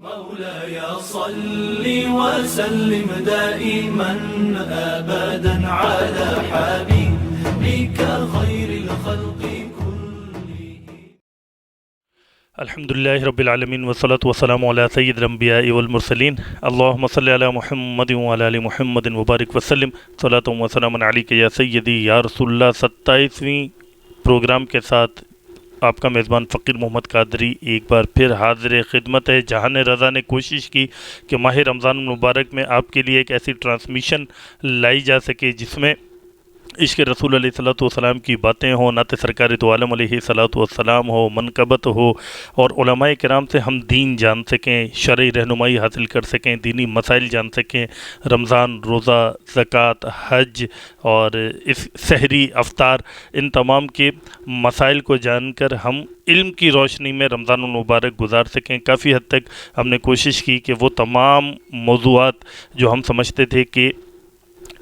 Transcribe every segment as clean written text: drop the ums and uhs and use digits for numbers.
مولاي صل وسلم دائما أبدا على حبيبك خير الخلق كلهم. الحمد لله رب العالمين والصلاة والسلام على سيد الأنبياء والمرسلين. اللهم صل على محمد وعلى آل محمد وبارك وسلم صلاة وسلام عليك یا سیدی یا رسول اللہ. 27ویں پروگرام کے ساتھ آپ کا میزبان فقیر محمد قادری ایک بار پھر حاضر خدمت ہے. جہان رضا نے کوشش کی کہ ماہ رمضان المبارک میں آپ کے لیے ایک ایسی ٹرانسمیشن لائی جا سکے جس میں عشق رسول علیہ الصلوۃ والسلام کی باتیں ہوں، نعت سرکار دو عالم علیہ الصلوۃ والسلام ہو، منقبت ہو، اور علماء کرام سے ہم دین جان سکیں، شرعی رہنمائی حاصل کر سکیں، دینی مسائل جان سکیں. رمضان، روزہ، زکوٰۃ، حج اور اس سحری افطار، ان تمام کے مسائل کو جان کر ہم علم کی روشنی میں رمضان المبارک گزار سکیں. کافی حد تک ہم نے کوشش کی کہ وہ تمام موضوعات جو ہم سمجھتے تھے کہ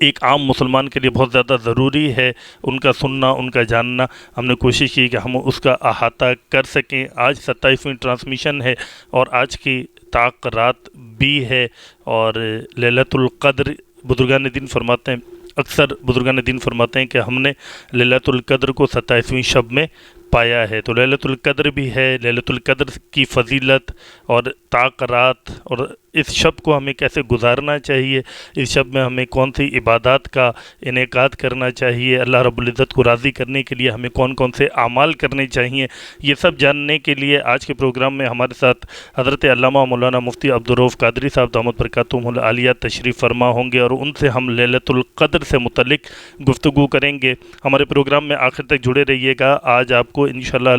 ایک عام مسلمان کے لیے بہت زیادہ ضروری ہے ان کا سننا، ان کا جاننا، ہم نے کوشش کی کہ ہم اس کا احاطہ کر سکیں. آج 27ویں ٹرانسمیشن ہے اور آج کی طاق رات بھی ہے اور لیلۃ القدر بزرگان دین فرماتے ہیں، اکثر بزرگان دین فرماتے ہیں کہ ہم نے لیلۃ القدر کو 27ویں شب میں پایا ہے. تو لیلۃ القدر بھی ہے. لیلۃ القدر کی فضیلت اور طاق رات اور اس شب کو ہمیں کیسے گزارنا چاہیے، اس شب میں ہمیں کون سی عبادات کا انعقاد کرنا چاہیے، اللہ رب العزت کو راضی کرنے کے لیے ہمیں کون کون سے اعمال کرنے چاہیے، یہ سب جاننے کے لیے آج کے پروگرام میں ہمارے ساتھ حضرت علامہ مولانا مفتی عبدالرؤف قادری صاحب دامت برکاتہم العالیہ تشریف فرما ہوں گے اور ان سے ہم لیلۃ القدر سے متعلق گفتگو کریں گے. ہمارے پروگرام میں آخر تک جڑے رہیے گا. آج آپ کو انشاءاللہ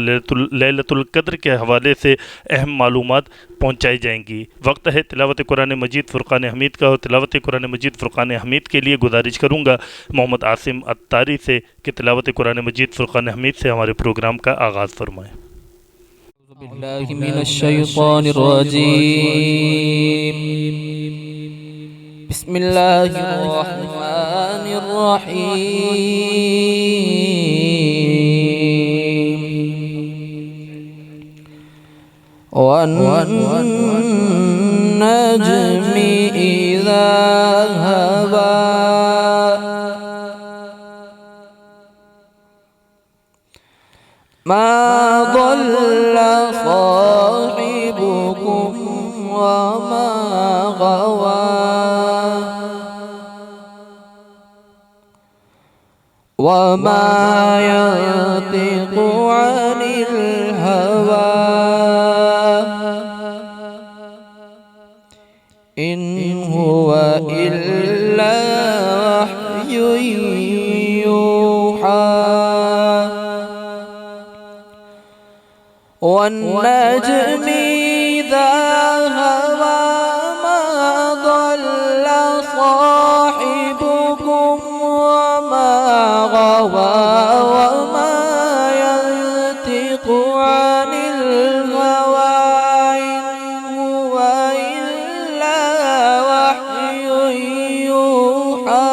لیلۃ القدر کے حوالے سے اہم معلومات پہنچائی جائیں گی. وقت ہے تلاوت قرآن مجید فرقان حمید کا، اور تلاوت قرآن مجید فرقان حمید کے لیے گزارش کروں گا محمد عاصم عطاری سے کہ تلاوت قرآن مجید فرقان حمید سے ہمارے پروگرام کا آغاز فرمائیں. اعوذ باللہ من الشیطان الرجیم. بسم اللہ الرحمن الرحیم. والنجم إذا هوى ما ضل صاحبكم وما غوى وما ينطق عن الهوى إن هو إلا وحي يوحى. والنجم إذا هوى ما ضل صاحبكم وما غوى وما ينطق عن الهوى إن هو إلا وحي يوحى.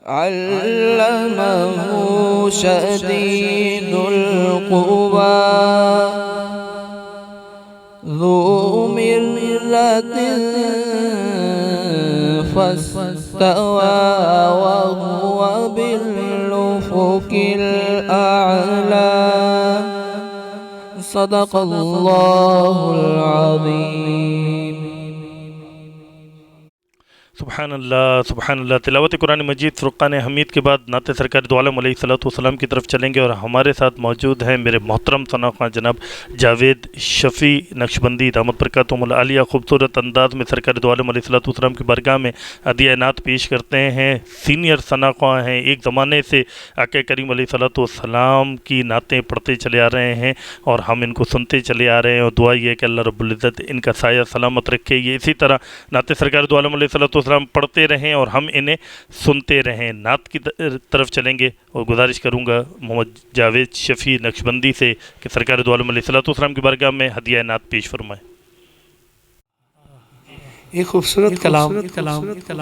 علمه شديد القوى ذو مرة فاستوى وهو بالأفق الأعلى. صدق الله العظيم. سبحان اللہ سبحان اللہ. تلاوت قرآن مجید فرقان حمید کے بعد نعت سرکار دو عالم علیہ الصلوۃ والسلام کی طرف چلیں گے اور ہمارے ساتھ موجود ہیں میرے محترم ثنا خواں جناب جاوید شفیع نقشبندی دامت برکاتہم العالیہ. خوبصورت انداز میں سرکار دو عالم علیہ الصلوۃ والسلام کی بارگاہ میں ہدیہ نعت پیش کرتے ہیں. سینئر ثنا خواں ہیں، ایک زمانے سے آقا کریم علیہ الصلوۃ والسلام کی نعتیں پڑھتے چلے آ رہے ہیں اور ہم ان کو سنتے چلے آ رہے ہیں، اور دعا یہ ہے کہ اللہ رب العزت ان کا سایہ سلامت رکھے. یہ اسی طرح نعت سرکار دو عالم علیہ الصلوۃ والسلام پڑھتے رہیں اور ہم انہیں سنتے رہیں. نعت کی طرف چلیں گے اور گزارش کروں گا محمد جاوید شفیع نقشبندی سے کہ سرکار دو عالم علیہ الصلوۃ والسلام کی بارگاہ میں ہدیہ نعت پیش فرمائیں. یہ خوبصورت کلام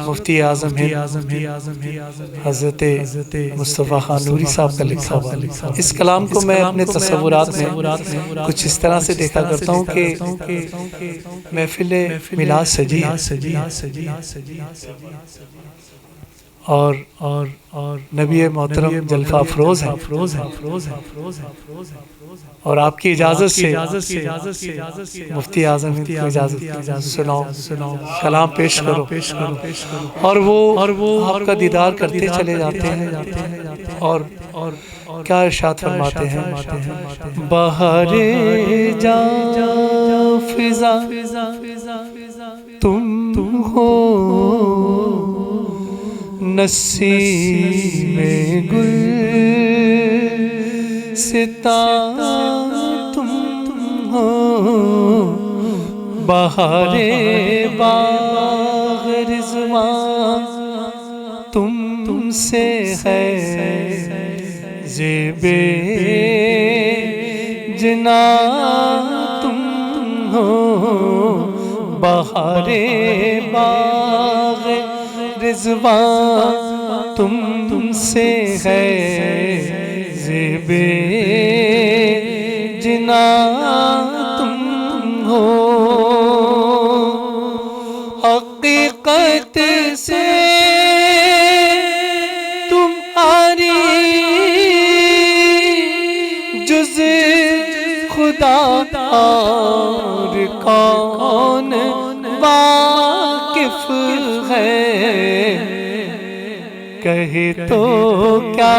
مفتی اعظم ہے حضرت مصطفیٰ خان نوری صاحب کا لکھا ہوا. اس کلام کو میں اپنے تصورات میں کچھ اس طرح سے دیکھا کرتا ہوں کہ محفل میلاد سجی اور نبی محترم جلوہ افروز ہیں اور آپ کی اجازت سے مفتی اعظم کی اجازت سناؤ کلام پیش کرو اور وہ آپ کا دیدار کرتے چلے جاتے ہیں اور کیا ارشاد فرماتے ہیں بہار جا فضا تم ہو نسیم گل ستا تم ہو بہار باغ رضوان تم سے ہے زیب جنا تم ہو بہار باغ رضوان تم سے ہے زیب جنا تم ہو حقیقت سے تمہاری جز خدا اور کون واقف ہے کہے تو کیا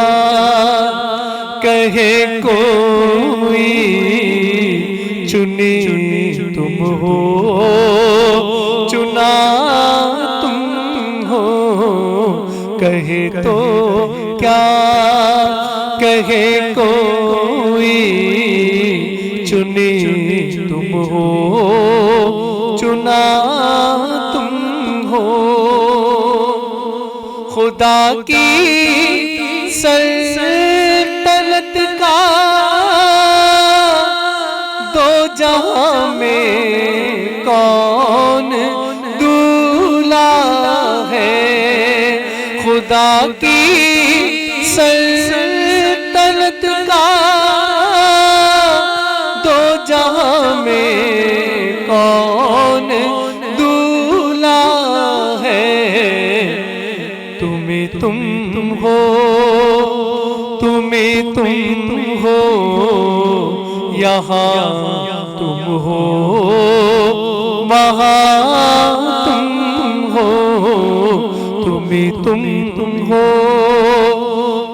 کہے کوئی چنی تم ہو چنا تم ہو کہے تو کیا کہے کوئی چنی تم ہو چنا تم ہو خدا کی سلطنت کا دو جہاں میں کون دولا ہے خدا کی سلطنت کا دو جہاں میں کون دولا ہے تم ہو تم ہو یہاں تم ہو وہاں تم ہو تم ہو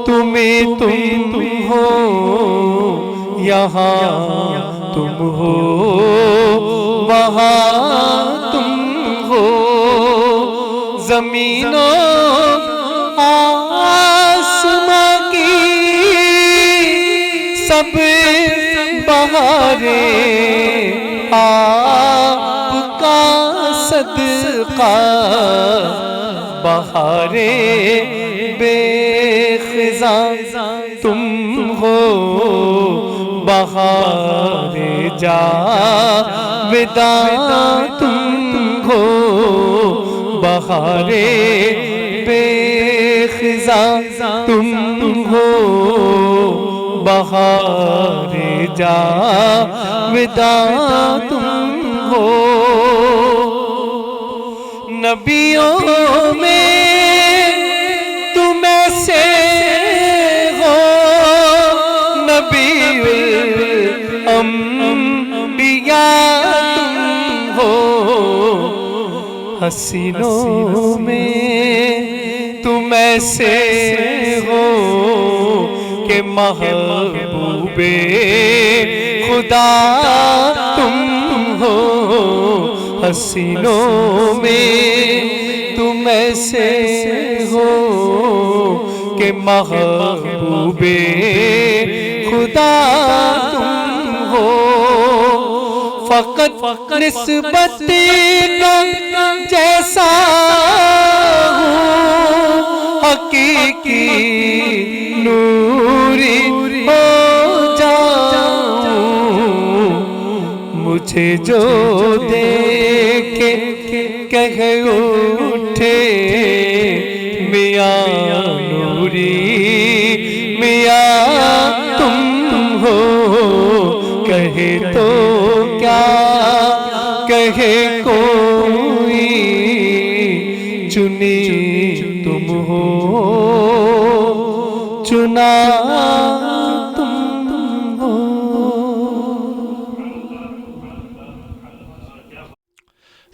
تم ہو یہاں تم ہو وہاں تم ہو زمینوں آسماں کی سب بہاریں آپ کا صدقہ بہاریں بے خزاں تم ہو بہار جاوداں تم ہو بہاریں بے خزاں تم ہو بہار جاوداں تم ہو نبیوں میں تم ایسے ہو نبی الانبیاء تم ہو حسینوں میں تم ایسے ہو کہ محبوب خدا تم ہو حسینوں میں تم ایسے ہو کہ محبوب خدا تم ہو فقط نسبت کا جیسا ہوں حقیقی نوری ہو جاؤں مجھے جو دیکھے کہہ اٹھے میاں نوری میاں تم ہو، کہے تو کیا کہے کوئی، چنی تم ہو چنا تم ہو۔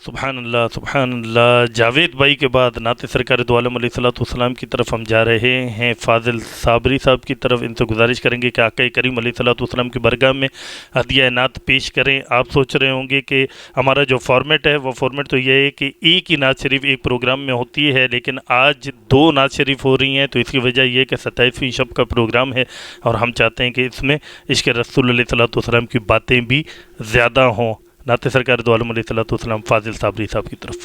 سبحان اللہ سبحان اللہ۔ جاوید بھائی کے بعد نعت سرکار دو عالم علیہ السلام کی طرف ہم جا رہے ہیں فاضل صابری صاحب کی طرف۔ ان سے گزارش کریں گے کہ آقا کریم علیہ السلام کی برگاہ میں ہدیہ نعت پیش کریں۔ آپ سوچ رہے ہوں گے کہ ہمارا جو فارمیٹ ہے وہ فارمیٹ تو یہ ہے کہ ایک ہی نعت شریف ایک پروگرام میں ہوتی ہے، لیکن آج 2 نعت شریف ہو رہی ہیں، تو اس کی وجہ یہ کہ 27ویں شب کا پروگرام ہے اور ہم چاہتے ہیں کہ اس میں عشق رسول علیہ السلام کی باتیں بھی زیادہ ہوں۔ نعت سرکار دو عالم علیہ السلام فاضل صابری صاحب کی طرف۔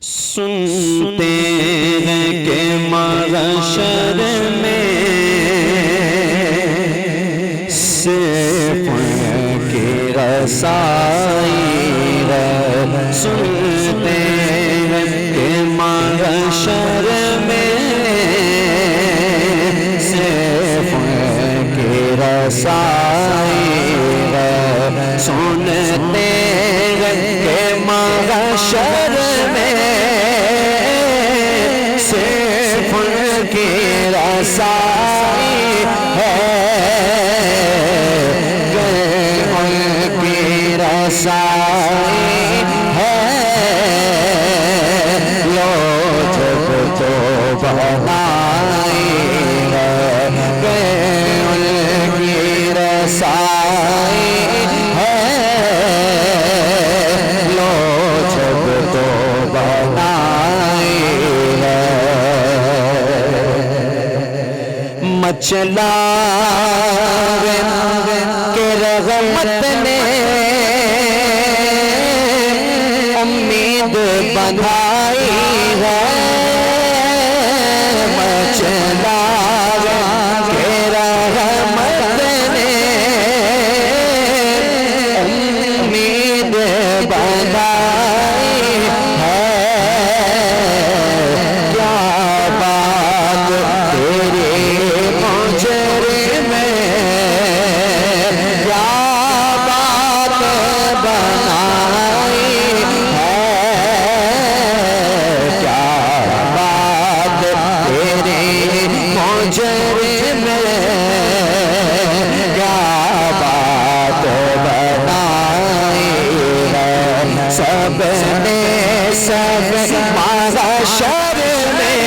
سنتے ہیں کہ محشر میں صرف ان کی رسائی ہے، سنتے ہیں کہ محشر میں صرف ان کی رسائی ہے، سنتے ہیں کہ محشر میں صرف ان کی رسائی ہے، ان کی رسائی ہے، لو جب تو بنائی ہے، ان کی رسائی ہے، لو جب تو بنائی ہے، مچلا کہ رحمت نے امید بندھائی ہے، مچلا کہ رحمت نے امید بندھائی ہے، کیا بات تیری مجرم میں، کیا بات بنائی ہے، کیا بات تیری مجرم میں، کیا بات بنائی ہے، سب نے سب محشر میں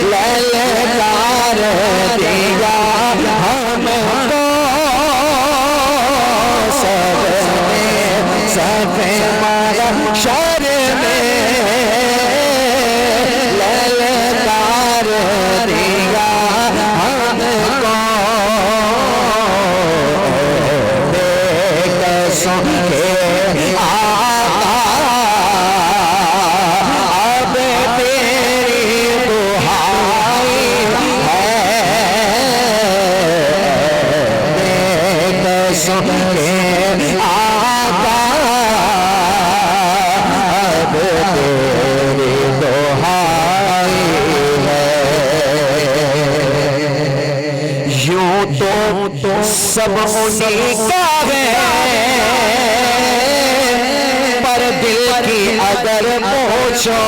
للکار دیا ہم کو، سب نے سب محشر میں للکار دیا ہم کو، بے قسم کے آقا اب تیری دہائی ہے، بے قسم کے آقا اب تیری دہائی ہے، یوں تو سب انہیں کا ہے، پر دل کی اگر پوچھو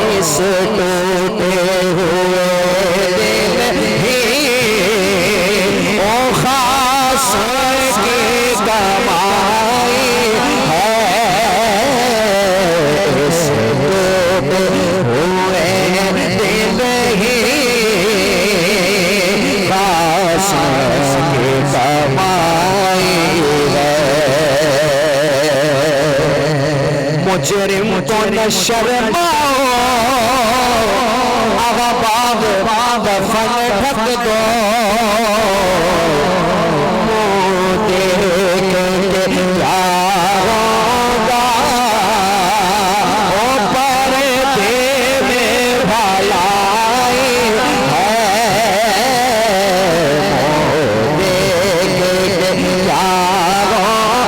اس ٹوٹے ہوئے دل ہی او خاص کی کمائی ہے، اس ٹوٹے ہوئے دل ہی خاص کی کمائی ہے، مجرم کو نہ شرماؤ، آغا باغ دفن ڈھک دو، منہ دیکھ کے کیا ہوگا، او پردے میں بھلائی ہے، منہ دیکھ کے کیا ہوگا،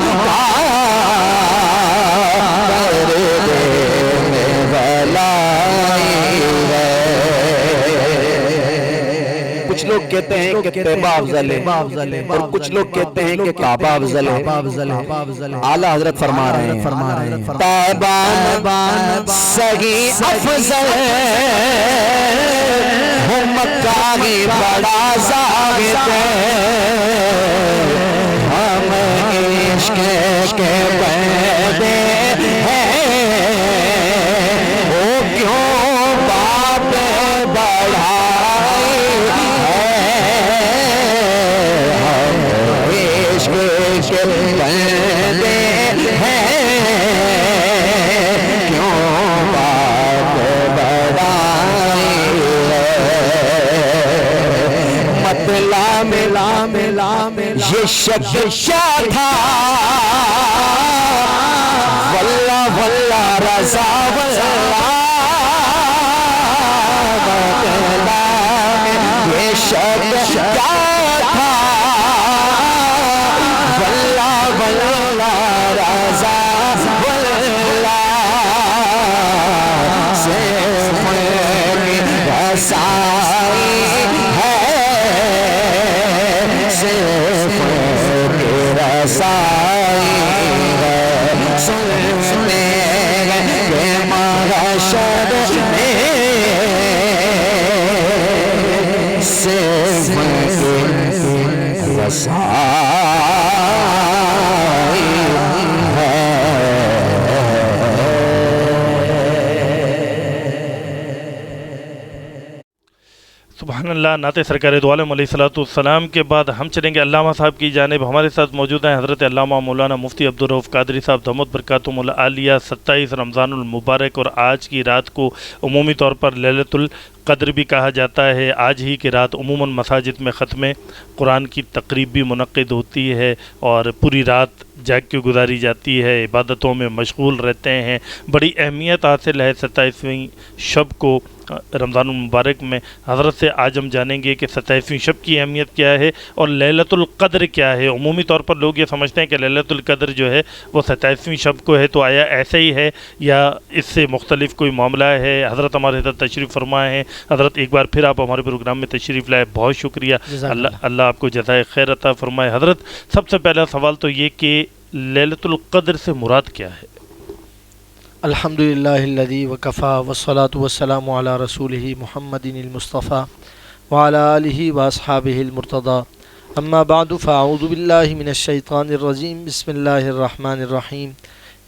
کچھ لوگ کہتے ہیں کہ طیبہ افضل ہے اور کچھ لوگ کہتے ہیں کہ کعبہ افضل ہے. اعلیٰ حضرت فرما رہے ہیں طیبہ صحیح افضل ہے مکہ ہی بڑا زاہد ہے ہم عشق کے پیدے ہیں وہ کیوں بات بڑھائی ہے ہم عشق کے پیدے ہیں کیوں بات بڑھائی ہے مطلع میں یہ شب شاہ تھا واللہ واللہ رضا واللہ یہ شب شاہ تھا واللہ واللہ رضا واللہ صرف رسائی ہے صرف رسائی ہے سننے کے محشر میں صرف رسائی ہے. سبحان اللہ. نعت سرکار دو عالم علیہ السلام کے بعد ہم چلیں گے علامہ صاحب کی جانب. ہمارے ساتھ موجود ہیں حضرت علامہ مولانا مفتی عبدالرؤف قادری صاحب دامت برکاتہم العالیہ. 27 رمضان المبارک اور آج کی رات کو عمومی طور پر لیلۃ القدر بھی کہا جاتا ہے. آج ہی کی رات عموماً مساجد میں ختم قرآن کی تقریب بھی منعقد ہوتی ہے اور پوری رات جاگ کے گزاری جاتی ہے، عبادتوں میں مشغول رہتے ہیں. بڑی اہمیت حاصل ہے 27ویں شب کو رمضان المبارک میں. حضرت سے آج ہم جانیں گے کہ 27ویں شب کی اہمیت کیا ہے اور لیلۃ القدر کیا ہے. عمومی طور پر لوگ یہ سمجھتے ہیں کہ لیلۃ القدر جو ہے وہ 27ویں شب کو ہے، تو آیا ایسا ہی ہے یا اس سے مختلف کوئی معاملہ ہے؟ حضرت ہمارے ساتھ تشریف فرمائے ہیں. حضرت ایک بار پھر آپ ہمارے پروگرام میں تشریف لائے، بہت شکریہ. اللہ آپ کو جزائے خیر عطا فرمائے. حضرت سب سے پہلا سوال تو یہ کہ لیلۃ القدر سے مراد کیا ہے؟ الحمدللہ الذی وکفا والصلاة والسلام علی رسولہ محمد المصطفیٰ وعلی آلہ واصحابہ المرتضی. اما بعد فاعوذ باللہ من الشیطان الرجیم. بسم اللہ الرحمن الرحیم.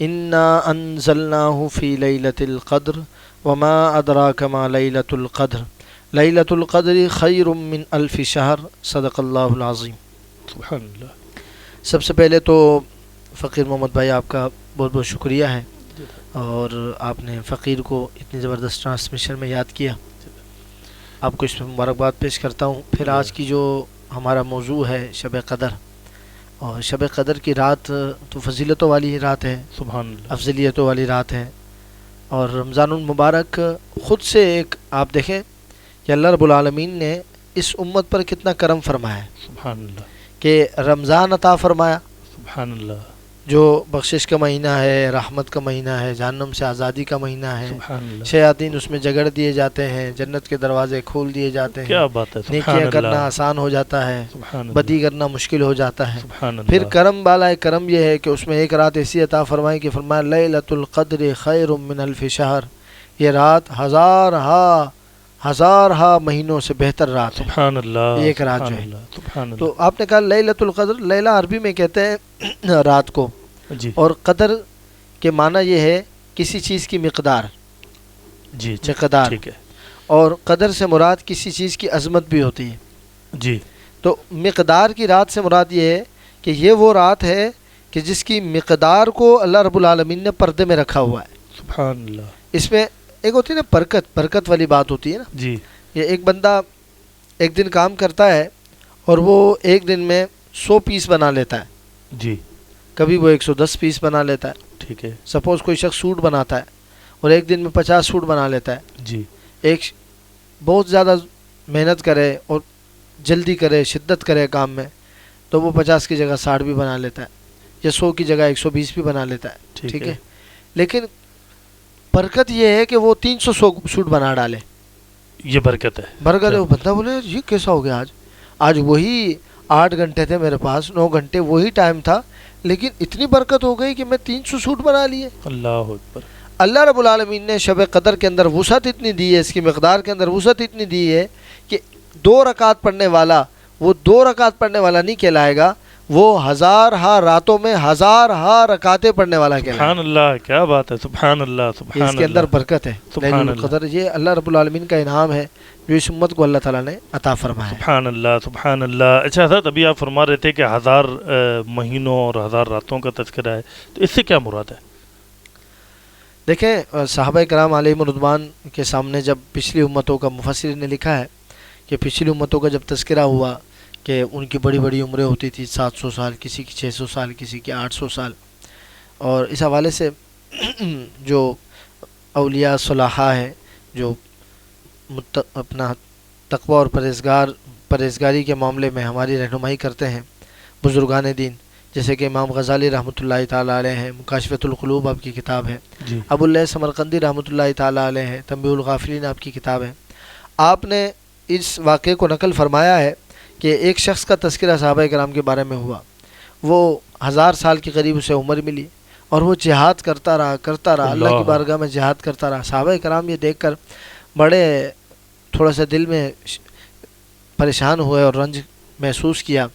انا انزلناہ فی لیلۃ القدر وما ادراک ما لیلۃ القدر لیلۃ القدر خیر من الف شہر. صدق اللہ العظیم. سبحان اللہ. سب سے پہلے تو فقیر محمد بھائی آپ کا بہت بہت شکریہ ہے، اور آپ نے فقیر کو اتنی زبردست ٹرانسمیشن میں یاد کیا. آپ کو اس میں مبارکباد پیش کرتا ہوں. پھر آج کی جو ہمارا موضوع ہے شب قدر، اور شب قدر کی رات تو فضیلتوں والی رات ہے، سبحان اللہ، افضلیتوں والی رات ہے. اور رمضان المبارک خود سے ایک آپ دیکھیں کہ اللہ رب العالمین نے اس امت پر کتنا کرم فرمایا ہے سبحان اللہ، کہ رمضان عطا فرمایا سبحان اللہ، جو بخشش کا مہینہ ہے، رحمت کا مہینہ ہے، جہنم سے آزادی کا مہینہ ہے. سبحان اللہ. شیاطین اس میں جگڑ دیے جاتے ہیں، جنت کے دروازے کھول دیے جاتے ہیں، کیا بات ہے، سبحان نیکیاں کرنا اللہ، آسان ہو جاتا ہے، سبحان اللہ، بدی کرنا مشکل ہو جاتا ہے. سبحان اللہ. پھر کرم بالا کرم یہ ہے کہ اس میں ایک رات ایسی عطا فرمائی کہ فرمایا لیلۃ القدر خیر من الف شہر. یہ رات ہزارہا مہینوں سے بہتر رات ہے. سبحان اللہ، ایک رات جو ہے. سبحان اللہ، سبحان اللہ. تو آپ نے کہا لیلۃ القدر، لیلہ عربی میں کہتے ہیں رات کو، جی اور قدر کے معنی یہ ہے کسی چیز کی مقدار، جی مقدار. ٹھیک ہے. اور قدر سے مراد کسی چیز کی عظمت بھی ہوتی ہے. جی تو مقدار کی رات سے مراد یہ ہے کہ یہ وہ رات ہے کہ جس کی مقدار کو اللہ رب العالمین نے پردے میں رکھا ہوا ہے. سبحان اللہ. اس میں ایک ہوتی ہے نا برکت والی بات ہوتی ہے نا. جی یہ ایک بندہ ایک دن کام کرتا ہے اور وہ ایک دن میں 100 پیس بنا لیتا ہے، جی کبھی وہ 110 پیس بنا لیتا ہے. ٹھیک ہے. سپوز کوئی شخص سوٹ بناتا ہے اور ایک دن میں 50 سوٹ بنا لیتا ہے. جی ایک بہت زیادہ محنت کرے اور جلدی کرے، شدت کرے کام میں، تو وہ 50 کی جگہ 60 بھی بنا لیتا ہے، یا 100 کی جگہ 120 بھی بنا لیتا ہے. ٹھیک ہے. لیکن برکت یہ ہے کہ وہ 300 سوٹ بنا ڈالے. یہ برکت ہے، برکت ہے. وہ بندہ بولے یہ کیسا ہو گیا آج وہی 8 گھنٹے تھے میرے پاس، 9 گھنٹے وہی ٹائم تھا، لیکن اتنی برکت ہو گئی کہ میں 300 سوٹ بنا لیے. اللہ اکبر. اللہ رب العالمین نے شب قدر کے اندر وسعت اتنی دی ہے، اس کی مقدار کے اندر وسعت اتنی دی ہے کہ 2 رکعت پڑھنے والا وہ 2 رکعت پڑھنے والا نہیں کہلائے گا، وہ 1000 راتوں میں 1000 رکعتیں پڑھنے والا کہلائے گا. سبحان اللہ، کیا بات ہے، سبحان اللہ سبحان اللہ. اس کے اندر برکت ہے. سبحان لیلۃ اللہ. القدر یہ اللہ رب العالمین کا انعام ہے جو اس امت کو اللہ تعالیٰ نے عطا فرمایا ہے. سبحان اللہ سبحان اللہ. اچھا حضرت ابھی آپ فرما رہے تھے کہ 1000 مہینوں اور 1000 راتوں کا تذکرہ ہے، تو اس سے کیا مراد ہے؟ دیکھیں صحابہ کرام علیہم الرضوان کے سامنے جب پچھلی امتوں کا مفسرین نے لکھا ہے کہ پچھلی امتوں کا جب تذکرہ ہوا کہ ان کی بڑی بڑی عمریں ہوتی تھی، 700 سال، کسی کی 600 سال، کسی کی 800 سال. اور اس حوالے سے جو اولیاء صلاحہ ہیں جو اپنا تقوی اور پرہیزگاری کے معاملے میں ہماری رہنمائی کرتے ہیں، بزرگان دین جیسے کہ امام غزالی رحمۃ اللہ تعالیٰ علیہ ہیں، مکاشفۃ القلوب آپ کی کتاب ہے، جی. ابو اللہ سمرقندی رحمۃ اللہ تعالیٰ علیہ ہے، تنبیہ الغافلین آپ کی کتاب ہے. آپ نے اس واقعے کو نقل فرمایا ہے کہ ایک شخص کا تذکرہ صحابہ کرام کے بارے میں ہوا، وہ 1000 سال کے قریب اسے عمر ملی اور وہ جہاد کرتا رہا اللہ کی بارگاہ میں جہاد کرتا رہا. صحابہ کرام یہ دیکھ کر بڑے تھوڑا سا دل میں پریشان ہوئے اور رنج محسوس کیا.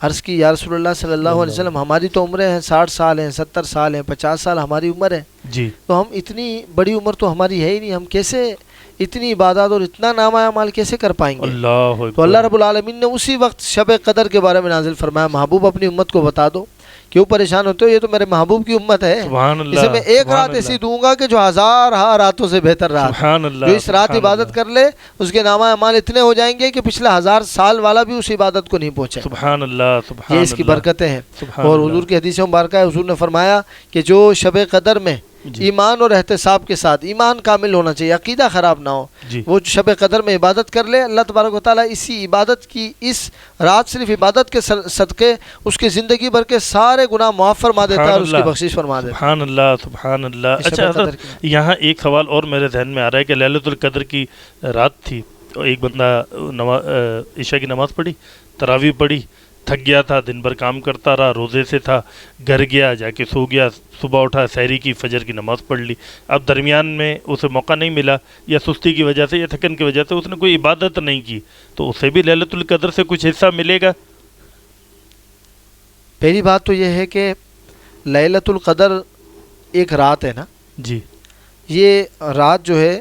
عرض کی یا رسول اللہ صلی اللہ علیہ وسلم، ہماری تو عمریں ہیں 60 سال ہیں، 70 سال ہیں، 50 سال ہماری عمر ہے، جی. تو ہم اتنی بڑی عمر تو ہماری ہے ہی نہیں، ہم کیسے اتنی عبادات اور اتنا نام اعمال کیسے کر پائیں گے؟ اللہ تو اللہ رب العالمین نے اسی وقت شب قدر کے بارے میں نازل فرمایا، محبوب اپنی امت کو بتا دو. کیوں پریشان ہوتے ہو؟ یہ تو میرے محبوب کی امت ہے، سبحان اللہ. اسے میں ایک رات ایسی دوں گا کہ جو 1000 راتوں سے بہتر رات. سبحان اللہ. جو اس رات عبادت کر لے اس کے نامہ اعمال اتنے ہو جائیں گے کہ پچھلے 1000 سال والا بھی اس عبادت کو نہیں پہنچے. سبحان اللہ سبحان یہ اس کی اللہ. برکتیں ہیں. سبحان اور اللہ. حضور کی حدیث مبارکہ ہے، حضور نے فرمایا کہ جو شب قدر میں جی. ایمان اور احتساب کے ساتھ، ایمان کامل ہونا چاہیے، عقیدہ خراب نہ ہو، جی. وہ شب قدر میں عبادت کر لے، اللہ تبارک و تعالیٰ اسی عبادت کی، اس رات صرف عبادت کے صدقے اس کی زندگی بھر کے سارے گناہ معاف فرما دیتا ہے اور اس کی بخشش فرما دیتا ہے. سبحان اللہ سبحان اللہ. یہ شب اچھا قدر حضرت یہاں ایک سوال اور میرے ذہن میں آ رہا ہے کہ لیلۃ القدر کی رات تھی، تو ایک بندہ عشاء کی نماز پڑھی، تراویح پڑھی، تھک گیا تھا، دن بھر کام کرتا رہا، روزے سے تھا، گھر گیا، جا کے سو گیا، صبح اٹھا، سحری کی، فجر کی نماز پڑھ لی. اب درمیان میں اسے موقع نہیں ملا، یا سستی کی وجہ سے یا تھکن کی وجہ سے اس نے کوئی عبادت نہیں کی، تو اسے بھی لیلۃ القدر سے کچھ حصہ ملے گا؟ پہلی بات تو یہ ہے کہ لیلۃ القدر ایک رات ہے نا، جی. یہ رات جو ہے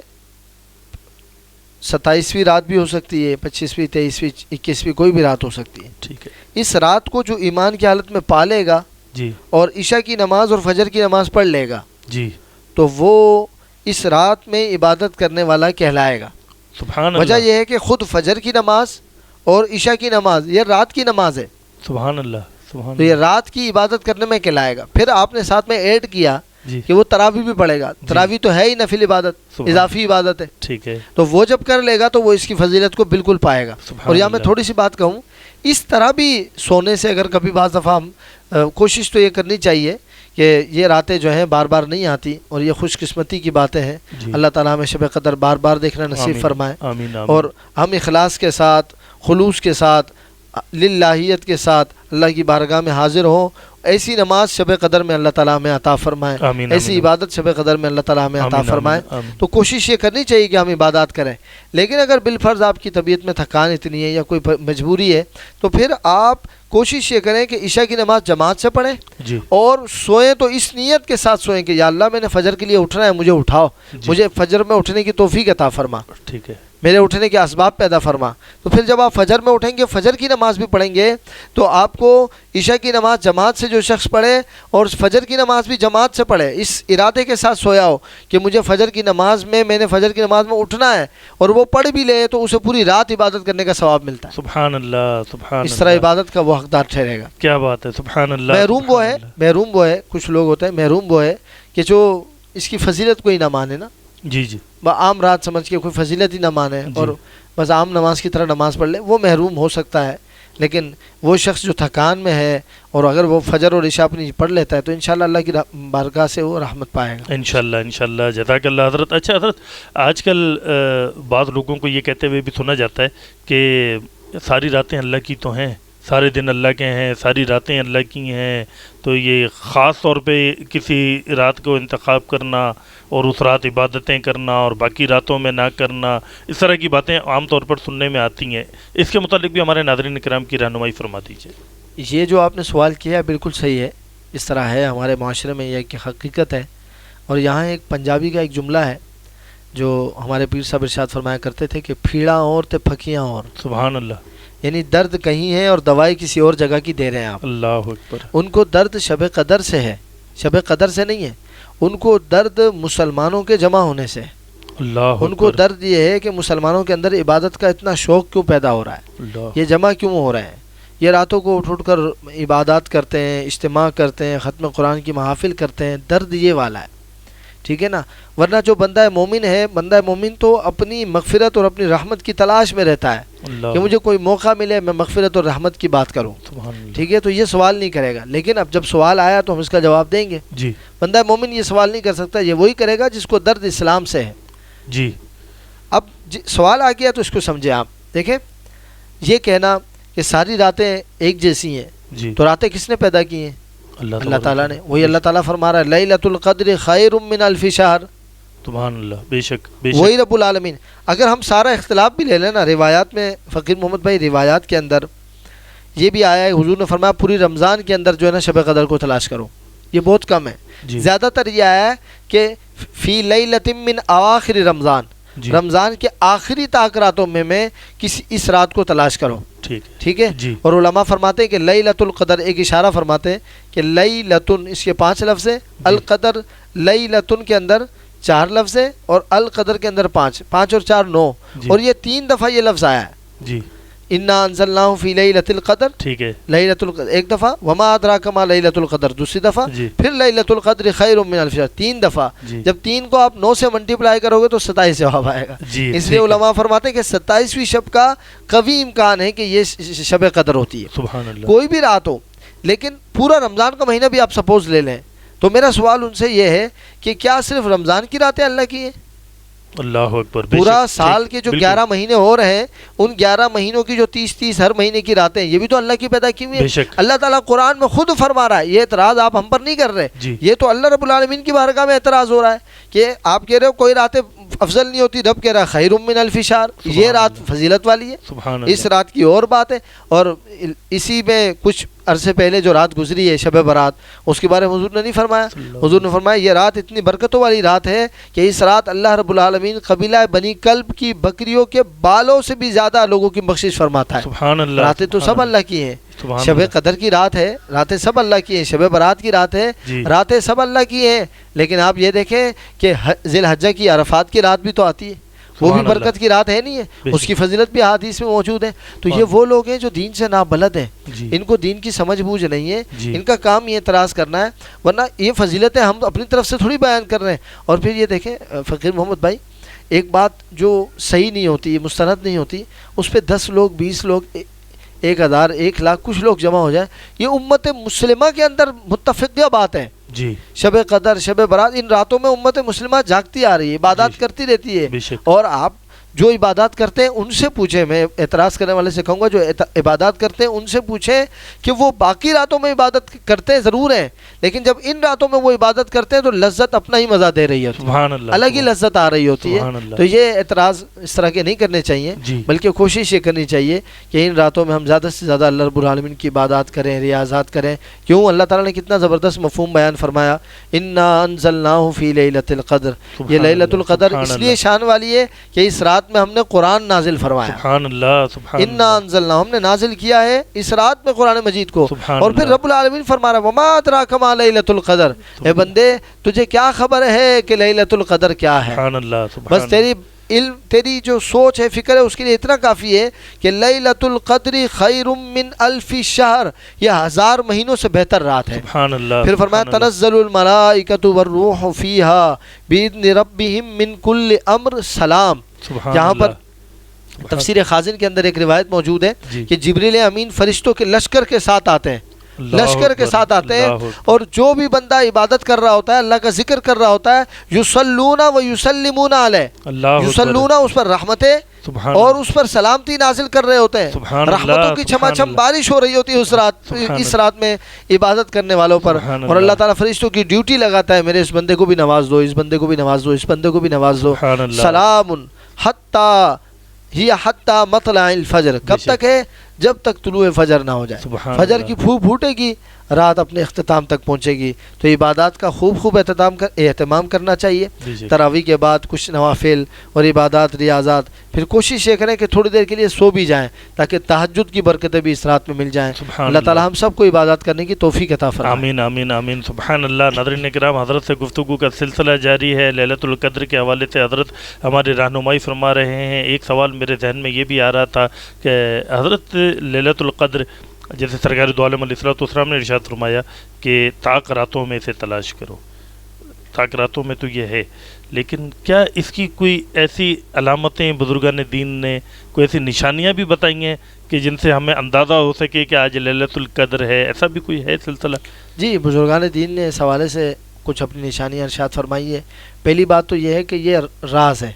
27ویں رات بھی ہو سکتی ہے، 25ویں، 23ویں، 21ویں، کوئی بھی رات ہو سکتی ہے. ٹھیک ہے. اس رات کو جو ایمان کی حالت میں پالے گا جی. اور عشاء کی نماز اور فجر کی نماز پڑھ لے گا جی. تو وہ اس رات میں عبادت کرنے والا کہلائے گا. سبحان اللہ. وجہ یہ ہے کہ خود فجر کی نماز اور عشاء کی نماز یہ رات کی نماز ہے، سبحان اللہ سبحان تو یہ رات کی عبادت کرنے میں کہلائے گا. پھر آپ نے ساتھ میں ایڈ کیا جی. کہ وہ تراویح بھی پڑھے گا. تراویح تو ہے ہی نفل عبادت، سبحان. اضافی عبادت ہے، ٹھیک ہے. تو وہ جب کر لے گا تو وہ اس کی فضیلت کو بالکل پائے گا. سبحان اور یہاں میں اللہ. تھوڑی سی بات کہوں، اس طرح بھی سونے سے اگر کبھی بعض دفعہ ہم کوشش تو یہ کرنی چاہیے کہ یہ راتیں جو ہیں بار بار نہیں آتی، اور یہ خوش قسمتی کی باتیں ہیں. جی. اللہ تعالیٰ ہمیں شب قدر بار بار دیکھنا نصیب آمین. فرمائے، آمین آمین. اور ہم اخلاص کے ساتھ، خلوص کے ساتھ، للہیت کے ساتھ اللہ کی بارگاہ میں حاضر ہوں. ایسی نماز شب قدر میں اللہ تعالیٰ ہمیں عطا فرمائے، آمین ایسی آمین. عبادت شب قدر میں اللہ تعالیٰ ہمیں عطا آمین فرمائے. آمین آمین. تو کوشش یہ کرنی چاہیے کہ ہم عبادات کریں. لیکن اگر بالفرض آپ کی طبیعت میں تھکان اتنی ہے یا کوئی مجبوری ہے تو پھر آپ کوشش یہ کریں کہ عشاء کی نماز جماعت سے پڑھیں، جی. اور سوئیں تو اس نیت کے ساتھ سوئیں کہ یا اللہ میں نے فجر کے لیے اٹھنا ہے، مجھے اٹھاؤ، جی. مجھے فجر میں اٹھنے کی توفیق عطا فرما، ٹھیک ہے. میرے اٹھنے کے اسباب پیدا فرما. تو پھر جب آپ فجر میں اٹھیں گے، فجر کی نماز بھی پڑھیں گے، تو آپ کو عشاء کی نماز جماعت سے جو شخص پڑھے اور فجر کی نماز بھی جماعت سے پڑھے، اس ارادے کے ساتھ سویا ہو کہ مجھے فجر کی نماز میں، میں نے فجر کی نماز میں اٹھنا ہے، اور وہ پڑھ بھی لے تو اسے پوری رات عبادت کرنے کا ثواب ملتا ہے. سبحان اللہ سبحان اس طرح اللہ. عبادت کا وہ حقدار ٹھہرے گا. کیا بات ہے. سبحان اللہ. محروم وہ ہے، سبحان اللہ. محروم وہ ہے، کچھ لوگ ہوتے ہیں محروم وہ ہے کہ جو اس کی فضیلت کوئی نہ مانے نا، جی جی. عام رات سمجھ کے کوئی فضیلت ہی نہ مانے جی. اور بس عام نماز کی طرح نماز پڑھ لے، وہ محروم ہو سکتا ہے. لیکن وہ شخص جو تھکان میں ہے اور اگر وہ فجر اور عشاء اپنی پڑھ لیتا ہے تو انشاءاللہ اللہ کی بارگاہ سے وہ رحمت پائے گا انشاءاللہ جزاک اللہ حضرت. اچھا حضرت، آج کل بعض لوگوں کو یہ کہتے ہوئے بھی سنا جاتا ہے کہ ساری راتیں اللہ کی تو ہیں، سارے دن اللہ کے ہیں، ساری راتیں اللہ کی ہیں، تو یہ خاص طور پہ کسی رات کو انتخاب کرنا اور اس رات عبادتیں کرنا اور باقی راتوں میں نہ کرنا، اس طرح کی باتیں عام طور پر سننے میں آتی ہیں. اس کے متعلق بھی ہمارے ناظرین کرام کی رہنمائی فرما دیجیے. یہ جو آپ نے سوال کیا ہے بالکل صحیح ہے، اس طرح ہے ہمارے معاشرے میں، یہ ایک حقیقت ہے. اور یہاں ایک پنجابی کا ایک جملہ ہے جو ہمارے پیر صاحب ارشاد فرمایا کرتے تھے کہ پھیڑا اور تے پھکیاں اور. سبحان اللہ. یعنی درد کہیں ہے اور دوائی کسی اور جگہ کی دے رہے ہیں آپ. اللہ اکبر. ان کو درد شب قدر سے ہے، شب قدر سے نہیں ہے. ان کو درد مسلمانوں کے جمع ہونے سے ہے. اللہ ان کو درد یہ ہے کہ مسلمانوں کے اندر عبادت کا اتنا شوق کیوں پیدا ہو رہا ہے، یہ جمع کیوں ہو رہے ہیں، یہ راتوں کو اٹھ کر عبادات کرتے ہیں، اجتماع کرتے ہیں، ختم قرآن کی محافل کرتے ہیں. درد یہ والا ہے، ٹھیک ہے نا. ورنہ جو بندہ مومن ہے، بندہ مومن تو اپنی مغفرت اور اپنی رحمت کی تلاش میں رہتا ہے کہ مجھے کوئی موقع ملے میں مغفرت اور رحمت کی بات کروں. ٹھیک ہے، تو یہ سوال نہیں کرے گا. لیکن اب جب سوال آیا تو ہم اس کا جواب دیں گے. جی. بندہ مومن یہ سوال نہیں کر سکتا، یہ وہی کرے گا جس کو درد اسلام سے ہے. جی. اب سوال آ گیا تو اس کو سمجھیں آپ. دیکھیں، یہ کہنا کہ ساری راتیں ایک جیسی ہیں، جی. تو راتیں کس نے پیدا کی ہیں؟ اللہ تعالیٰ نے. وہی اللہ تعالیٰ فرما رہا ہے لیلۃ القدر خیر من الف شہر. سبحان اللہ. بے شک وہی رب العالمین. اگر ہم سارا اختلاف بھی لے لیں نا، روایات میں فقیر محمد بھائی، روایات کے اندر یہ بھی آیا ہے، حضور نے فرمایا پوری رمضان کے اندر جو ہے نا شب قدر کو تلاش کرو. یہ بہت کم ہے. زیادہ تر یہ آیا ہے کہ فی لیلۃ من اواخر رمضان، رمضان کے آخری طاق راتوں میں کسی اس رات کو تلاش کرو. ٹھیک ہے. اور علماء فرماتے ہیں کہ لیلۃ القدر، ایک اشارہ فرماتے ہیں کہ لیلۃ، اس کے 5 لفظ ہیں. القدر لیلۃ کے اندر 4 لفظ ہیں اور القدر کے اندر 5 اور 4 9. اور یہ 3 دفعہ یہ لفظ آیا ہے. جی. انا انزلناہ فی لیلۃ القدر. ٹھیک ہے. لیلۃ القدر ایک دفعہ، وما ادراک ما لیلۃ القدر دوسری دفعہ، پھر لیلۃ القدر خیر من الف شہر 3 دفعہ. جب 3 کو آپ 9 سے ملٹیپلائی کرو گے تو 27 جواب آئے گا. اس لیے علماء فرماتے ہیں کہ 27ویں شب کا قوی امکان ہے کہ یہ شب قدر ہوتی ہے. سبحان اللہ. کوئی بھی رات ہو، لیکن پورا رمضان کا مہینہ بھی آپ سپوز لے لیں تو میرا سوال ان سے یہ ہے کہ کیا صرف رمضان کی راتیں اللہ کی ہیں؟ اللہ اکبر. پورا سال کے جو 11 مہینے ہو رہے ہیں، ان 11 مہینوں کی جو 30 ہر مہینے کی راتیں، یہ بھی تو اللہ کی پیدا کی ہوئی ہیں. اللہ تعالیٰ قرآن میں خود فرما رہا ہے. یہ اعتراض آپ ہم پر نہیں کر رہے، یہ تو اللہ رب العالمین کی بارگاہ میں اعتراض ہو رہا ہے کہ آپ کہہ رہے ہو کوئی راتیں افضل نہیں ہوتی. رب کہہ رہا ہے خیر من الف شہر، یہ رات فضیلت والی ہے، اس رات کی اور بات ہے. اور اسی میں کچھ عرصے پہلے جو رات گزری ہے شب برات، اس کے بارے میں حضور نے نہیں فرمایا. حضور نے فرمایا یہ رات اتنی برکتوں والی رات ہے کہ اس رات اللہ رب العالمین قبیلہ بنی کلب کی بکریوں کے بالوں سے بھی زیادہ لوگوں کی بخشش فرماتا ہے. سبحان اللہ. راتیں تو سب اللہ کی ہیں. شب قدر کی رات ہے، راتیں سب اللہ کی ہیں. شب برات کی رات ہے، راتیں سب اللہ کی ہیں. لیکن آپ یہ دیکھیں کہ ذی الحجہ کی عرفات کی رات بھی تو آتی ہے، وہ بھی برکت کی رات ہے نہیں ہے، اس کی فضیلت بھی حدیث میں موجود ہے. تو یہ وہ لوگ ہیں جو دین سے نابلد ہیں، ان کو دین کی سمجھ بوجھ نہیں ہے، ان کا کام یہ اعتراض کرنا ہے. ورنہ یہ فضیلتیں ہم اپنی طرف سے تھوڑی بیان کر رہے ہیں. اور پھر یہ دیکھیں فقیر محمد بھائی، ایک بات جو صحیح نہیں ہوتی، مستند نہیں ہوتی، اس پہ 10 لوگ 20 لوگ 1000 1 لاکھ کچھ لوگ جمع ہو جائیں، یہ امت مسلمہ کے اندر متفقہ بات ہے. جی. شب قدر، شب برات، ان راتوں میں امت مسلمہ جاگتی آ رہی ہے، عبادات کرتی رہتی ہے. اور آپ جو عبادات کرتے ہیں ان سے پوچھیں، میں اعتراض کرنے والے سے کہوں گا جو عبادات کرتے ہیں ان سے پوچھیں کہ وہ باقی راتوں میں عبادت کرتے ہیں ضرور ہیں، لیکن جب ان راتوں میں وہ عبادت کرتے ہیں تو لذت اپنا ہی مزہ دے رہی ہوتی ہے، الگ ہی لذت آ رہی ہوتی ہے. تو یہ اعتراض اس طرح کے نہیں کرنے چاہیے، بلکہ کوشش یہ کرنی چاہیے کہ ان راتوں میں ہم زیادہ سے زیادہ اللہ رب العالمین کی عبادات کریں، ریاضات کریں. کیوں؟ اللہ تعالیٰ نے کتنا زبردست مفہوم بیان فرمایا، انا انزلناہ فی لیلۃ القدر. یہ لیلۃ القدر اس لیے شان والی ہے کہ اس رات میں ہم نے قرآن نازل فرمایا. سبحان اللہ. سبحان اللہ. انا انزلناہ، ہم نے نازل کیا ہے اس رات میں قرآن مجید کو. اور پھر رب العالمین فرما رہا ہے وما ادراک ما لیلۃ القدر. اے بندے تجھے کیا خبر ہے کہ لیلۃ القدر کیا ہے؟ سبحان اللہ. بس تیری علم، تیری جو سوچ ہے، فکر ہے، اس کے لیے اتنا کافی ہے کہ لیلۃ القدر خیر من الف شہر، یہ 1000 مہینوں سے بہتر رات ہے. سبحان اللہ. پھر فرمایا تنزل الملائکۃ والروح فیہا باذن ربہم من کل امر سلام. یہاں پر تفسیر خازن کے اندر ایک روایت موجود ہے جی۔ کہ جبریل امین فرشتوں کے لشکر کے ساتھ آتے ہیں، اللہ لشکر کے اکبر، ساتھ آتے ہیں، اللہ اکبر۔ اور جو بھی بندہ عبادت کر رہا ہوتا ہے، اللہ کا ذکر کر رہا ہوتا ہے، یصلون و یسلمون علیہ، اللہ اکبر، یصلون اس پر رحمتیں سبحان اور اس پر سلامتی نازل کر رہے ہوتے ہیں، سبحان اللہ، رحمتوں کی چھما سبحان چھم اللہ۔ بارش ہو رہی ہوتی ہے اس رات میں عبادت کرنے والوں پر، سبحان اور اللہ اللہ۔ تعالیٰ فرشتوں کی ڈیوٹی لگاتا ہے، میرے اس بندے کو بھی نواز دو، اس بندے کو بھی نواز دو، اس بندے کو بھی نواز دو۔ سبحان اللہ۔ سلام حتی مطلع الفجر، کب تک ہے؟ جب تک طلوع فجر نہ ہو جائے، سبحان فجر اللہ۔ کی پھوٹ پھوٹے گی، رات اپنے اختتام تک پہنچے گی، تو عبادات کا خوب اہتمام کرنا چاہیے۔ جی جی۔ تراویح کے بعد کچھ نوافل اور عبادات ریاضات، پھر کوشش یہ کریں کہ تھوڑی دیر کے لیے سو بھی جائیں تاکہ تہجد کی برکتیں بھی اس رات میں مل جائیں۔ سبحان اللہ تعالیٰ ہم سب کو عبادات کرنے کی توفیق عطا فرمائے۔ آمین آمین آمین، سبحان اللہ۔ ناظرین کرام، حضرت سے گفتگو کا سلسلہ جاری ہے لیلۃ القدر کے حوالے سے۔ حضرت ہماری رہنمائی فرما رہے ہیں۔ ایک سوال میرے ذہن میں یہ بھی آ رہا تھا کہ حضرت لیلۃ القدر، جیسے سرکار دو عالم علیہ الصلوۃ والسلام نے ارشاد فرمایا کہ طاق راتوں میں سے تلاش کرو، طاق راتوں میں تو یہ ہے، لیکن کیا اس کی کوئی ایسی علامتیں بزرگان دین نے، کوئی ایسی نشانیاں بھی بتائی ہیں کہ جن سے ہمیں اندازہ ہو سکے کہ آج لیلۃ القدر ہے؟ ایسا بھی کوئی ہے سلسلہ؟ جی، بزرگان دین نے اس حوالے سے کچھ اپنی نشانیاں ارشاد فرمائی ہے۔ پہلی بات تو یہ ہے کہ یہ راز ہے،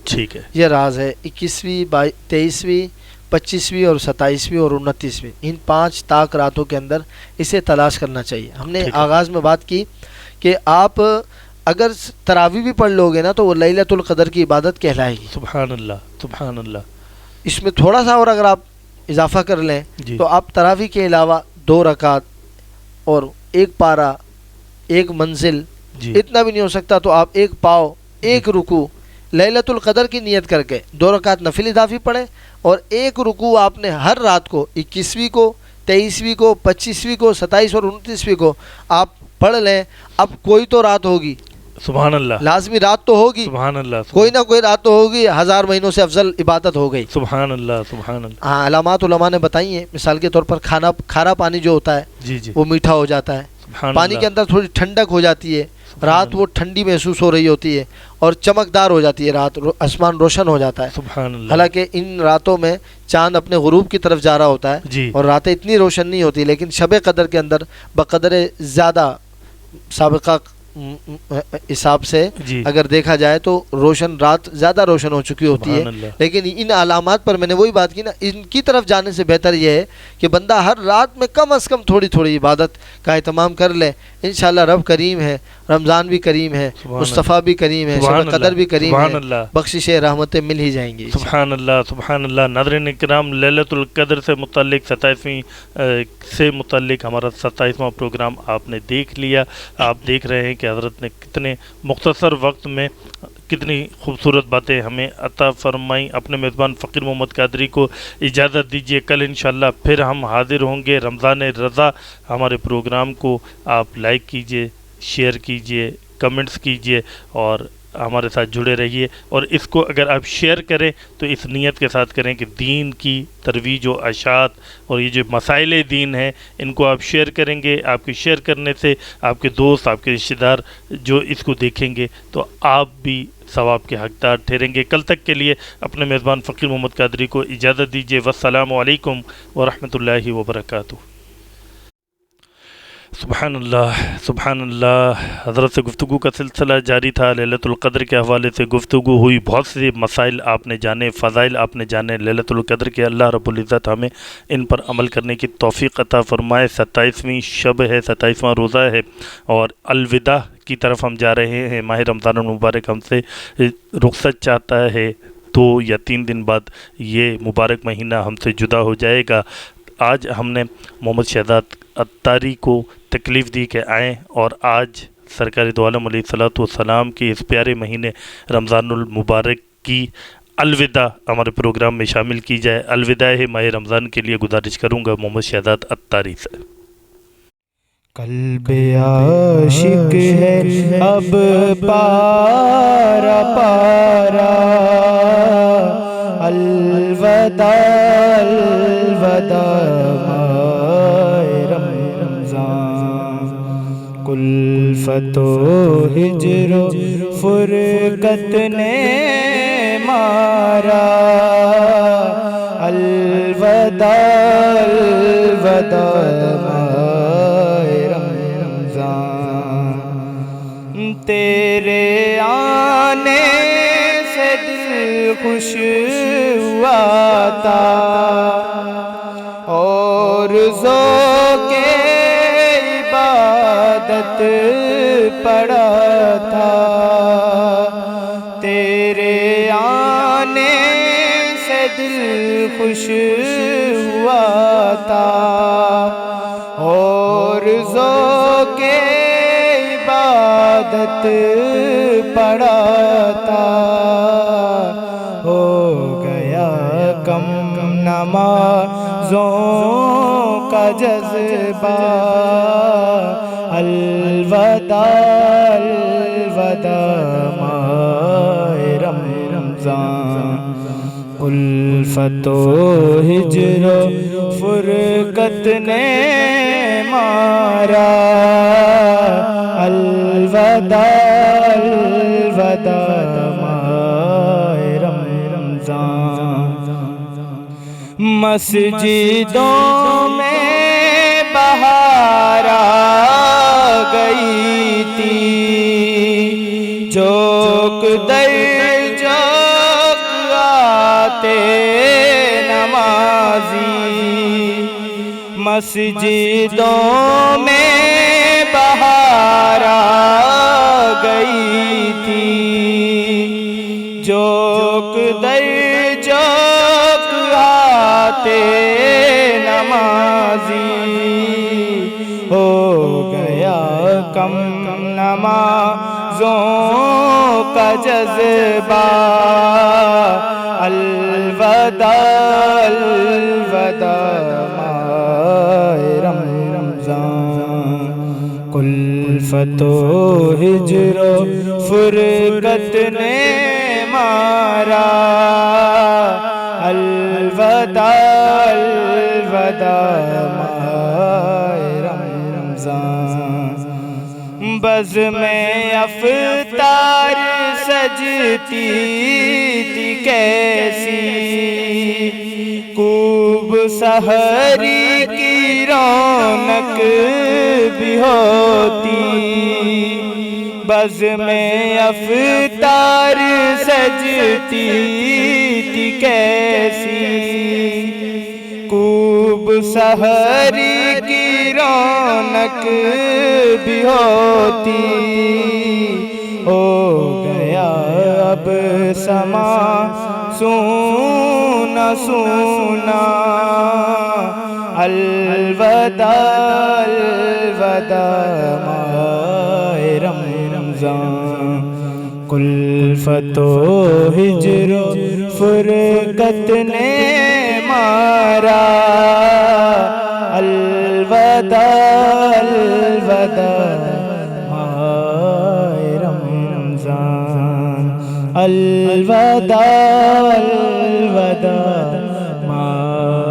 ٹھیک ہے، یہ راز ہے۔ 21ویں 23ویں 25ویں اور 27ویں اور 29ویں، ان 5 طاق راتوں کے اندر اسے تلاش کرنا چاہیے۔ ہم نے ٹھیک ہے۔ آغاز میں بات کی کہ آپ اگر تراویح بھی پڑھ لو گے نا تو وہ لیلۃ القدر کی عبادت کہلائے گی۔ سبحان اللہ سبحان اللہ۔ اس میں تھوڑا سا اور اگر آپ اضافہ کر لیں جی تو آپ تراویح کے علاوہ 2 رکعت اور 1 پارہ، 1 منزل، جی اتنا بھی نہیں ہو سکتا تو آپ 1 پاؤ، 1 رکوع لیلۃ القدر کی نیت کر کے 2 رکعت نفل اضافی پڑھیں، اور 1 رکوع آپ نے ہر رات کو 21ویں کو، 23ویں کو، 25ویں کو، 27 اور 29ویں کو آپ پڑھ لیں۔ اب کوئی تو رات ہوگی، سبحان اللہ لازمی رات تو ہوگی، سبحان اللہ کوئی نہ کوئی رات تو ہوگی، 1000 مہینوں سے افضل عبادت ہو گئی۔ سبحان اللہ سبحان اللہ۔ ہاں، علامات علماء نے بتائی ہیں، مثال کے طور پر کھارا پانی جو ہوتا ہے جی جی، وہ میٹھا ہو جاتا ہے، سبحان پانی اللہ۔ کے اندر تھوڑی ٹھنڈک ہو جاتی ہے، رات وہ ٹھنڈی محسوس ہو رہی ہوتی ہے اور چمکدار ہو جاتی ہے، رات آسمان روشن ہو جاتا ہے۔ سبحان اللہ۔ حالانکہ ان راتوں میں چاند اپنے غروب کی طرف جا رہا ہوتا ہے جی اور راتیں اتنی روشن نہیں ہوتی، لیکن شب قدر کے اندر بقدر زیادہ سابقہ حساب سے جی، اگر دیکھا جائے تو روشن رات زیادہ روشن ہو چکی ہوتی ہے۔ سبحان اللہ۔ لیکن ان علامات پر میں نے وہی بات کی نا، ان کی طرف جانے سے بہتر یہ ہے کہ بندہ ہر رات میں کم از کم تھوڑی تھوڑی عبادت کا اہتمام کر لے۔ انشاءاللہ رب کریم ہے، رمضان بھی کریم ہے، سبحان مصطفیٰ بھی کریم ہے، سبحان شب قدر اللہ، بھی کریم سبحان ہے، اللہ، بخشش رحمتیں مل ہی جائیں گی۔ سبحان اللہ سبحان اللہ۔ ناظرین کرام، لیلۃ القدر سے متعلق 27ویں سے متعلق ہمارا 27واں پروگرام آپ نے دیکھ لیا۔ آپ دیکھ رہے ہیں کہ حضرت نے کتنے مختصر وقت میں کتنی خوبصورت باتیں ہمیں عطا فرمائیں۔ اپنے میزبان فقیر محمد قادری کو اجازت دیجیے، کل انشاءاللہ پھر ہم حاضر ہوں گے۔ رمضان رضا ہمارے پروگرام کو آپ لائک کیجیے، شیئر کیجیے، کمنٹس کیجیے اور ہمارے ساتھ جڑے رہیے۔ اور اس کو اگر آپ شیئر کریں تو اس نیت کے ساتھ کریں کہ دین کی ترویج و اشاعت اور یہ جو مسائل دین ہیں ان کو آپ شیئر کریں گے۔ آپ کے شیئر کرنے سے آپ کے دوست، آپ کے رشتہ دار جو اس کو دیکھیں گے تو آپ بھی ثواب کے حقدار ٹھہریں گے۔ کل تک کے لیے اپنے میزبان فقیر محمد قادری کو اجازت دیجیے۔ والسلام علیکم ورحمۃ اللہ وبرکاتہ۔ سبحان اللہ سبحان اللہ۔ حضرت سے گفتگو کا سلسلہ جاری تھا، لیلۃ القدر کے حوالے سے گفتگو ہوئی، بہت سے مسائل آپ نے جانے، فضائل آپ نے جانے لیلۃ القدر کے۔ اللہ رب العزت ہمیں ان پر عمل کرنے کی توفیق عطا فرمائے۔ 27ویں شب ہے، 27واں روزہ ہے اور الوداع کی طرف ہم جا رہے ہیں۔ ماہ رمضان المبارک ہم سے رخصت چاہتا ہے، 2 یا 3 دن بعد یہ مبارک مہینہ ہم سے جدا ہو جائے گا۔ آج ہم نے محمد شہزاد عطاری کو تکلیف دی کہ آئیں اور آج سرکار دو عالم علیہ الصلوۃ والسلام کے اس پیارے مہینے رمضان المبارک کی الوداع ہمارے پروگرام میں شامل کی جائے۔ الوداع ماہ رمضان کے لیے گزارش کروں گا محمد شہزاد عطاری سے۔ قلب عاشق ہے اب پارا پارا، الوداع الوداع ماہ رمضان، کلفت و ہجر و فرقت نے مارا، الوداع الوداع ماہ رمضان تیرے آنے سے دل خوش ہوا تھا اور ذوق عبادت پڑا تھا تیرے آنے سے دل خوش ہوا تھا اور ذوق عبادت پڑا تھا ہو گیا کم نمازوں کا جذبہ الوداع الوداع ماہ رمضان الفت و ہجر و فرقت نے مارا الوداع الوداع ماہ رمضان مسجدوں میں بہار آ گئی تھی چوک در چوک آتے نمازی مسجدوں میں بہار آ گئی تھی چوک در چوک آتے نمازی ہو گیا کم نمازوں کا جذبہ الوداع الوداع ماہ رمضان الفت و ہجر و فرقت نے مارا الوداع الوداع ماہ رمضان بزم افطار سجتی تھی کیسی خوب سحری کی رونق بھی ہوتی بزم افطار سجتی تھی کیسی خوب سحری کی رونق بھی ہوتی ہو گیا اب سما سونا سونا الوداع الوداع ماہ رمضان الفت و ہجر و فرقت نے مارا الوداع الوداع ماہ رمضان الوداع الوداع ماہ